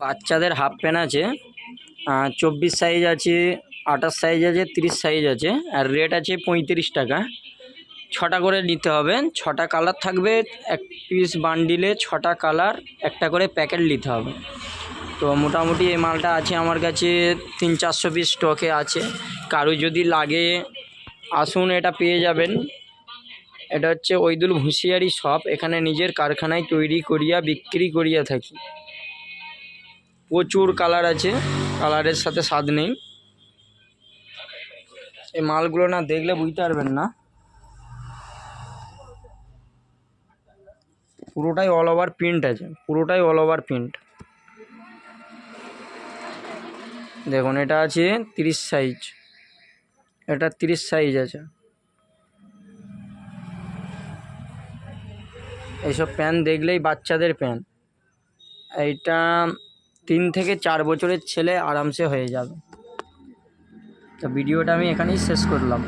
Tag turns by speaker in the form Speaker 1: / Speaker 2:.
Speaker 1: বাচ্চাদের half pant আছে 24 size আছে, 28 সাইজ আছে, 30 সাইজ আছে, আর রেট আছে 35 টাকা। 6টা করে নিতে হবে, 6টা কালার থাকবে, এক পিস বান্ডিলে 6টা কালার, একটা করে প্যাকেট নিতে হবে। তো মোটামুটি এই মালটা আছে আমার কাছে 300-400 পিস স্টকে আছে। কারো যদি লাগে আসুন, এটা পেয়ে যাবেন। এটা হচ্ছে ঐদুল ভুসিয়ারি শপ, এখানে নিজের কারখানায় তৈরি করিয়া বিক্রি করিয়া থাকি। প্রচুর কালার আছে, কালারের সাথে স্বাদ নেই। এই মালগুলো না দেখলে বুঝতে পারবেন না। পুরোটাই অল ওভার প্রিন্ট আছে, পুরোটাই অল ওভার প্রিন্ট। দেখুন এটা আছে 30 সাইজ, এটা 30 সাইজ আছে। এইসব প্যান্ট দেখলেই বাচ্চাদের প্যান্ট, এইটা 3 থেকে 4 বছরের ছেলে আরামসে হয়ে যাবে। তো ভিডিওটা আমি এখানেই শেষ করলাম।